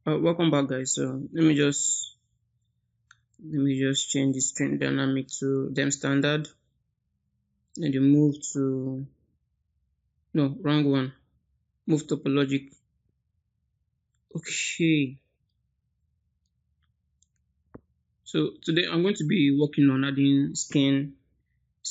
Welcome back, guys. So let me just change the string dynamic to them standard. Then you move to no wrong one. Move topologic. Okay. So today I'm going to be working on adding skin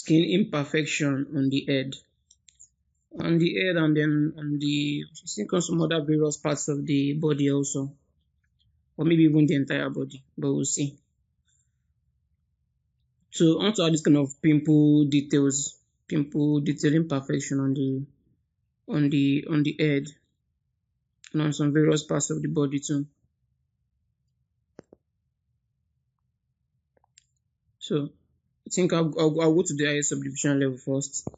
imperfection on the head, and then on the I think on some other various parts of the body also, or maybe even the entire body. But we'll see. So I want to add this kind of pimple detail imperfection on the head and on some various parts of the body too. So I think I'll go to the highest subdivision level first.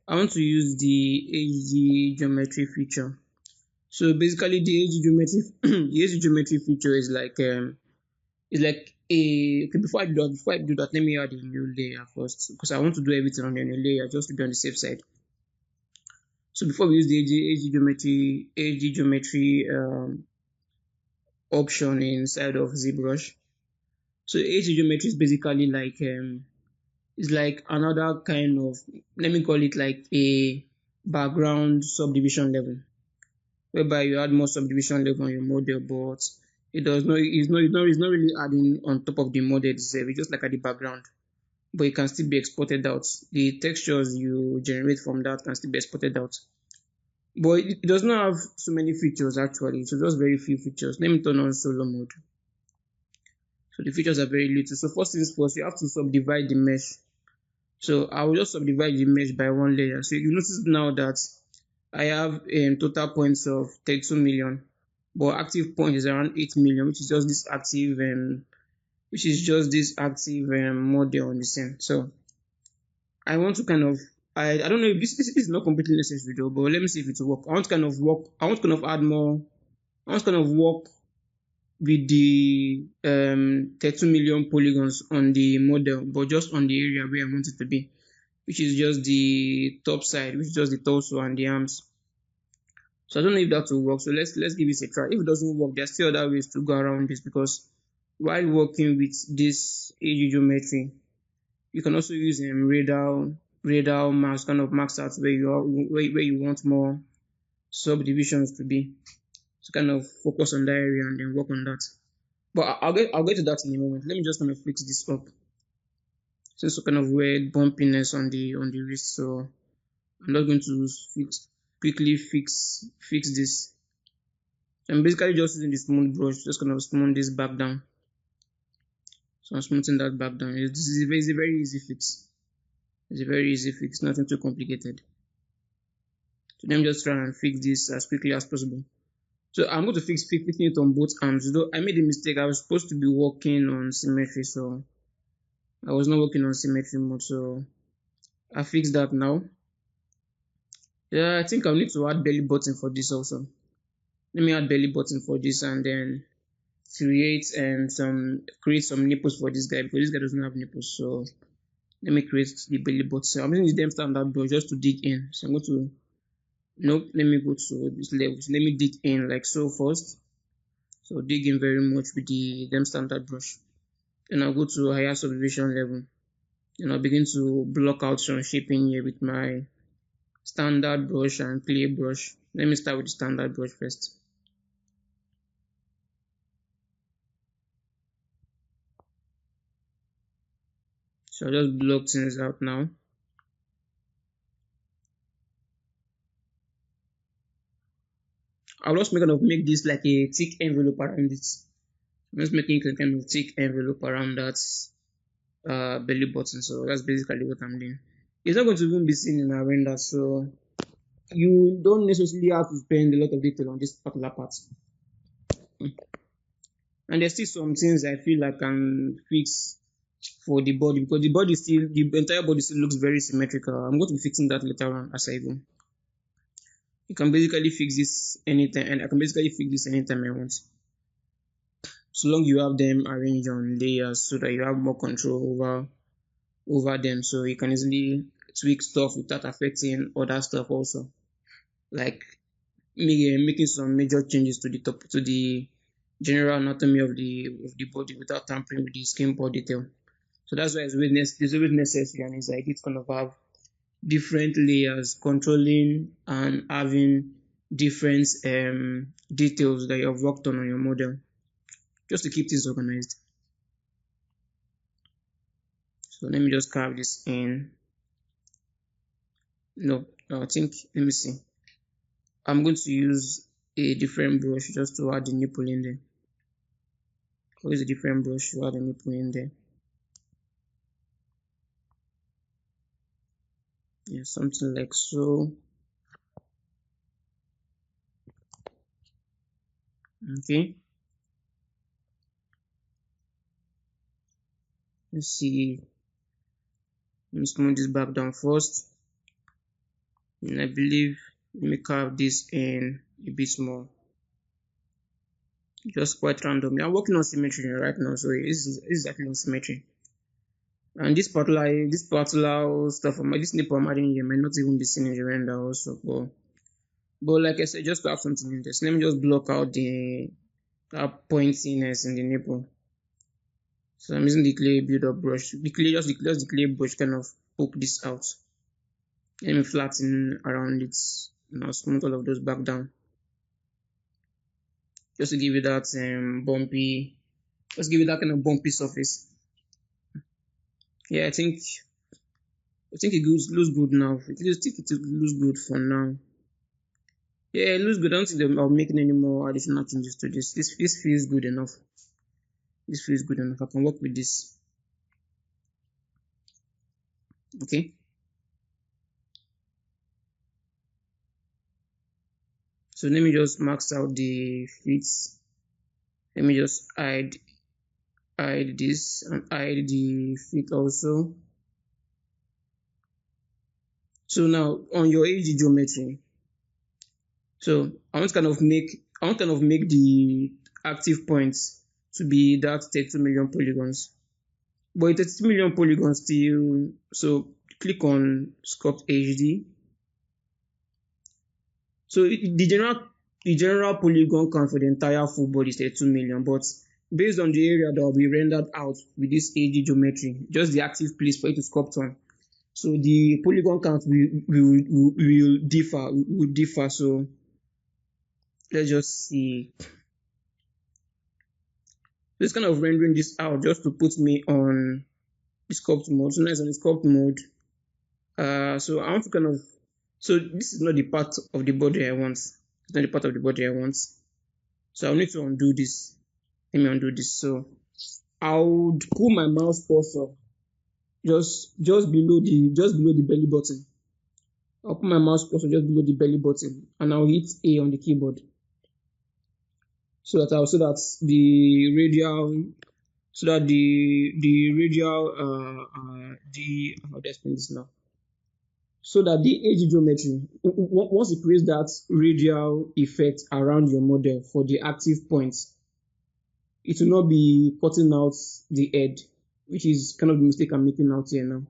I want to use the HD geometry feature. So basically, the HD geometry the HD geometry feature is like a okay. Before I do that, let me add a new layer first because I want to do everything on a new layer just to be on the safe side. So before we use the HD geometry option inside of Zbrush. So HD geometry is basically it's like another kind of, let me call it like a background subdivision level, whereby you add more subdivision level on your model, but it's not really adding on top of the model itself. It's just like at the background, but it can still be exported out. The textures you generate from that can still be exported out. But it does not have so many features actually, so just very few features. Let me turn on solo mode. So the features are very little. So first things first, you have to subdivide the mesh. So I will just subdivide the mesh by one layer. So you notice now that I have total points of 32 million, but active point is around 8 million, which is just this active model on the scene. So I want to kind of I don't know if this is not completely necessary though, but let me see if it will work. I want to kind of add more. I want to kind of work with the 32 million polygons on the model, but just on the area where I want it to be, which is just the top side, which is just the torso and the arms. So I don't know if that will work. So let's give it a try. If it doesn't work, there's still other ways to go around this, because while working with this AG geometry, you can also use radial max, kind of max out where you want more subdivisions to be. So kind of focus on that area and then work on that. But I'll get to that in a moment. Let me just kind of fix this up. Since so kind of weird bumpiness on the wrist, so I'm not going to quickly fix this. I'm basically just using the smooth brush, just kind of smooth this back down. So I'm smoothing that back down. It's a very easy fix. It's a very easy fix, nothing too complicated. So let me just try and fix this as quickly as possible. So I'm going to fixing it on both arms. Though I made a mistake, I was supposed to be working on symmetry, so I was not working on symmetry mode. So I fixed that now. Yeah, I think I'll need to add belly button for this also. Let me add belly button for this and then create some nipples for this guy, because this guy doesn't have nipples. So let me create the belly button. So I'm using the dem standard brush just to dig in. So I'm going to let me go to this level. So let me dig in like so first. So dig in very much with the dem standard brush. Then I'll go to higher subdivision level. And I'll begin to block out some shaping here with my standard brush and clay brush. Let me start with the standard brush first. So I'll just block things out now. I'll just make this like a thick envelope around it. I'm just making a kind of thick envelope around that belly button. So that's basically what I'm doing. It's not going to even be seen in our render, so you don't necessarily have to spend a lot of detail on this particular part. And there's still some things I feel I can fix for the body, because the entire body still looks very symmetrical. I'm going to be fixing that later on as I go. You can basically fix this anytime, and I can basically fix this anytime I want. So long you have them arranged on layers so that you have more control over them, so you can easily tweak stuff without affecting other stuff also, like making some major changes to the general anatomy of the body without tampering with the skin pore detail. So that's why it's always necessary, and it's like it's kind of have different layers controlling and having different details that you have worked on your model, just to keep things organized. So let me just carve this in. No, I think, let me see. I'm going to use a different brush just to add the nipple in there. I'll use a different brush to add the nipple in there. Yeah, something like so. Okay. Let's see. Let me smooth this back down first. And I believe, let me carve this in a bit more. Just quite randomly. I'm working on symmetry right now, so this is exactly on symmetry. And this particular stuff, this nipple I'm adding here might not even be seen in the render also. But like I said, just to have something in this, let me just block out the that pointiness in the nipple. So I'm using the clay build-up brush. Just the clay brush kind of poke this out. Let me flatten around it. Now smooth all of those back down. Just to give it that just give it that kind of bumpy surface. Yeah, I think it looks good now. It looks good for now. Yeah, it looks good. I don't think I'll making any more additional changes to this. This feels good enough. This feels good enough. I can work with this. Okay. So let me just max out the fits. Let me just hide this and hide the fit also. So now on your AG geometry, so I want kind of make the active points to be that 32 million polygons. But 32 million polygons still, so click on Sculpt HD. So the general polygon count for the entire full body is 32 million, but based on the area that will be rendered out with this AG geometry, just the active place for it to sculpt on. So the polygon count will differ. So let's just see. Just kind of rendering this out just to put me on the sculpt mode. So now it's on the sculpt mode. So I want to kind of, so this is not the part of the body I want. It's not the part of the body I want. So I'll need to undo this. Let me undo this. So I would pull my mouse cursor just below the belly button. I'll put my mouse cursor just below the belly button, and I'll hit A on the keyboard. So that the radial, so that the radial how do I explain this now? So that the edge geometry, once it creates that radial effect around your model for the active points, it will not be cutting out the head, which is kind of the mistake I'm making out here now.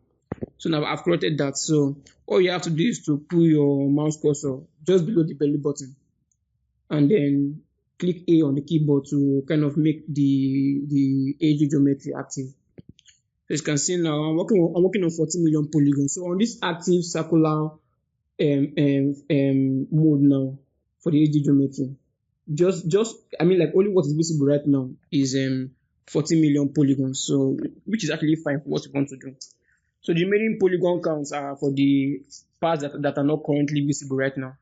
So now I've created that. So all you have to do is to pull your mouse cursor just below the belly button, and then click A on the keyboard to kind of make the edge geometry active. So as you can see now, I'm working on 40 million polygons. So on this active circular mode now for the edge geometry, just I mean, like, only what is visible right now is 40 million polygons. So which is actually fine for what you want to do. So the remaining polygon counts are for the parts that are not currently visible right now.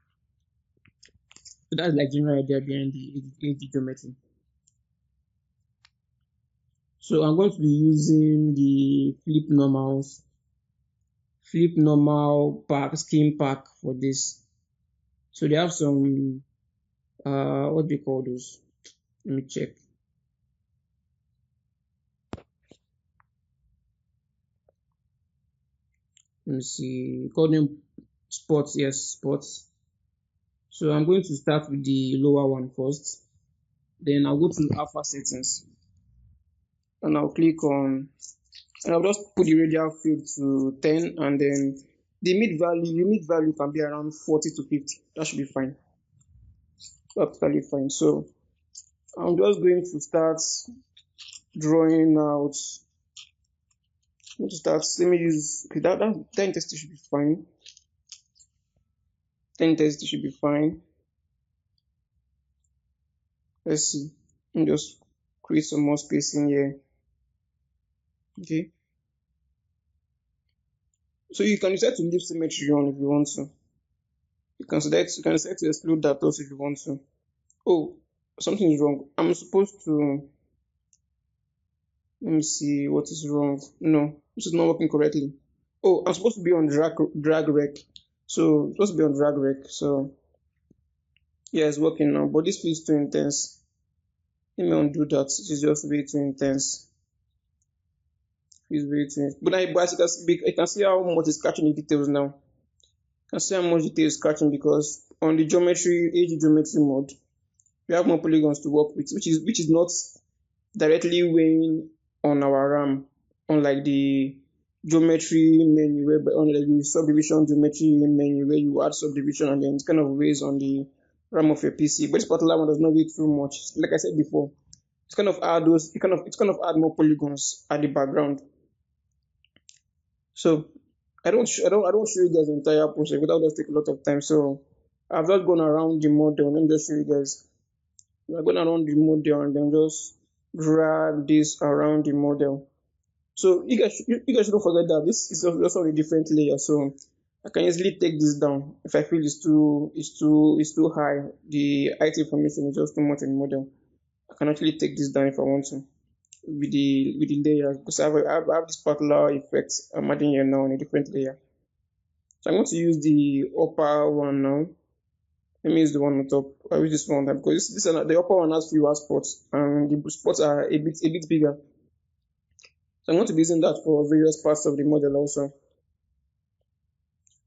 So that's like general idea behind the edge geometry. So I'm going to be using the flip normal pack, skin pack for this. So they have some what do you call those? Let me check. Let me see. Call them spots. Yes, spots. So I'm going to start with the lower one first. Then I'll go to alpha settings, and I'll click on, and I'll just put the radial field to 10, and then the mid value can be around 40 to 50. That should be fine. That's totally fine. So I'm just going to start drawing out. I'm going to start. Let me use. Okay, that intensity should be fine. That intensity should be fine. Let's see. Let me just create some more spacing here. Okay. So you can decide to leave symmetry on if you want to. You can decide to exclude that also if you want to. Oh, something is wrong. I'm supposed to. Let me see what is wrong. No, this is not working correctly. Oh, I'm supposed to be on drag rec. So it's supposed to be on drag rec. So yeah, it's working now. But this feels too intense. Let me undo that. This is just way too intense. It's way too intense. But as you can see, I can see how much is catching the details now. I can see how much detail is catching because on the geometry, AG geometry mode, we have more polygons to work with, which is not directly weighing on our RAM, unlike the geometry menu, where unlike the subdivision geometry menu where you add subdivision and then it kind of weighs on the RAM of your PC. But this particular one does not weigh too much. Like I said before, it's kind of add more polygons at the background. So I don't show you guys the entire process without just take a lot of time. So I've just gone around the model. Let me just show you guys. We're going around the model and then just drag this around the model. So you guys don't forget that this is also a different layer. So I can easily take this down if I feel it's too high. The height information is just too much in the model. I can actually take this down if I want to with the layers because I have this particular effect I'm adding here now on a different layer. So I'm going to use the upper one now. Let me use the one on top. I use this one because the upper one has fewer spots and the spots are a bit bigger. So I'm going to be using that for various parts of the model also.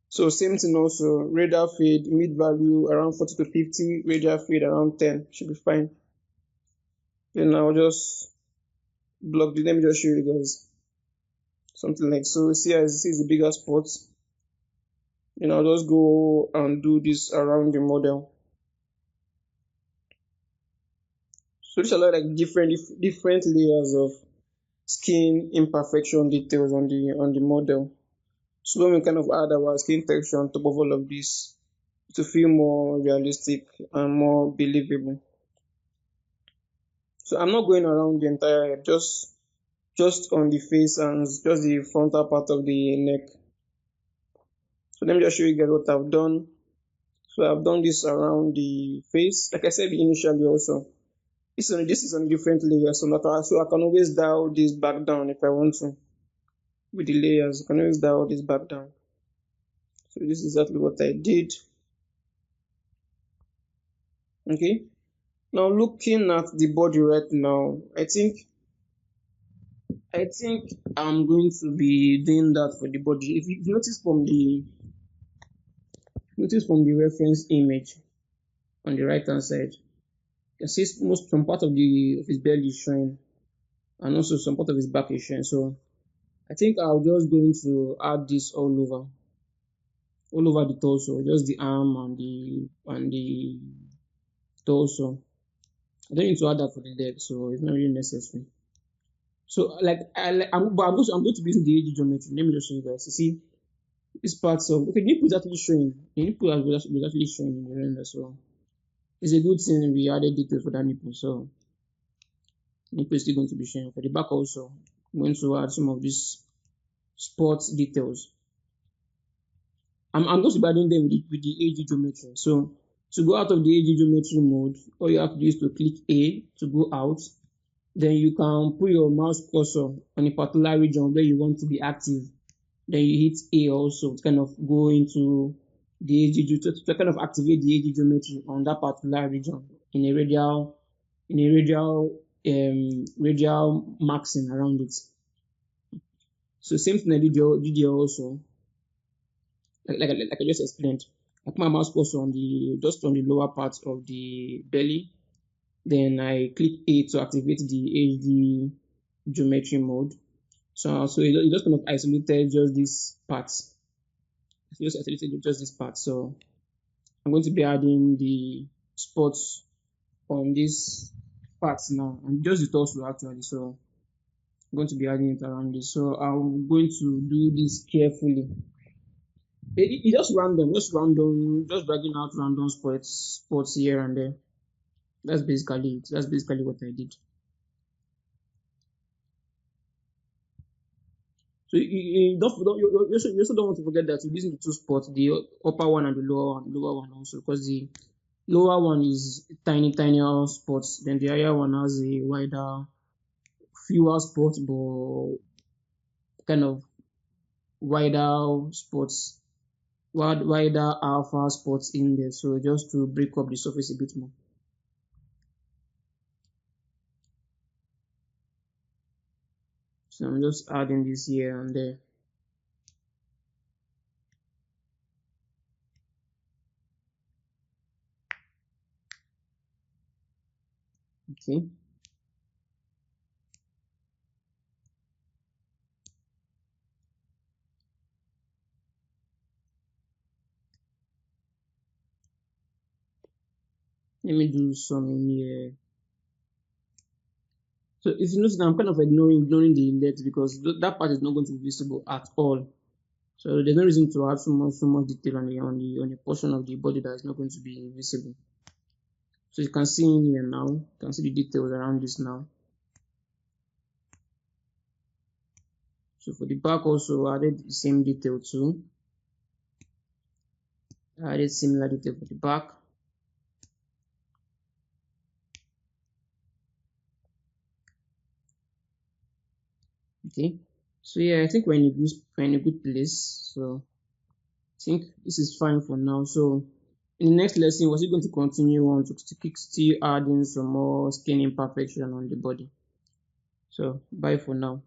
So same thing also, radial fade, mid value around 40 to 50, radial fade around 10, should be fine. Then I'll just let me just show you guys something like so. See as this is the bigger spot. Then I'll just go and do this around the model. So these are like different layers of skin imperfection details on the model. So when we kind of add our skin texture on top of all of this to feel more realistic and more believable. So I'm not going around the entire head, just on the face and just the frontal part of the neck. So let me just show you guys what I've done. So I've done this around the face. Like I said initially also, this is on a different layer, so I can always dial this back down if I want to. With the layers, I can always dial this back down. So this is exactly what I did. Okay. Now looking at the body right now, I think I'm going to be doing that for the body. If you notice from the reference image on the right hand side, you can see some part of his belly is showing, and also some part of his back is showing. So I think I'll just going to add this all over the torso, just the arm and the torso. I don't need to add that for the leg, so it's not really necessary. So like I'm going to be using the AG geometry. Let me just show you guys. You see these parts of okay, the nipple is actually showing. The nipple was actually showing in the render, so it's a good thing we added details for that nipple. So nipple is still going to be showing. For the back also, I'm going to add some of these sports details. I'm going to be adding them with the AG geometry. So to go out of the AG geometry mode, all you have to do is to click A to go out. Then you can put your mouse cursor on a particular region where you want to be active. Then you hit A also to kind of go into the AG to kind of activate the AG geometry on that particular region in a radial maxing around it. So same thing I did here also. Like I just explained. I put my mouse cursor just on the lower part of the belly. Then I click A to activate the HD geometry mode. So it just kind of isolated just this part. It just isolated just this part. So I'm going to be adding the spots on this parts now, and just the torso actually. So I'm going to be adding it around this. So I'm going to do this carefully. It just dragging out random spots here and there. That's basically it. That's basically what I did. So you also don't want to forget that you're using the two spots, the upper one and the lower one also, because the lower one is tinier spots, then the higher one has a wider, fewer spots, but kind of wider spots, wider alpha spots in there. So just to break up the surface a bit more. So I'm just adding this here and there. Okay. Let me do some in here. So if you notice, I'm kind of ignoring the legs because that part is not going to be visible at all. So there's no reason to add so much detail on the portion of the body that is not going to be visible. So you can see in here now, you can see the details around this now. So for the back also, I added the same detail too. I added similar detail for the back. Okay. So yeah, I think we're in a good place. So I think this is fine for now. So in the next lesson, we're going to continue on to still adding some more skin imperfection on the body. So bye for now.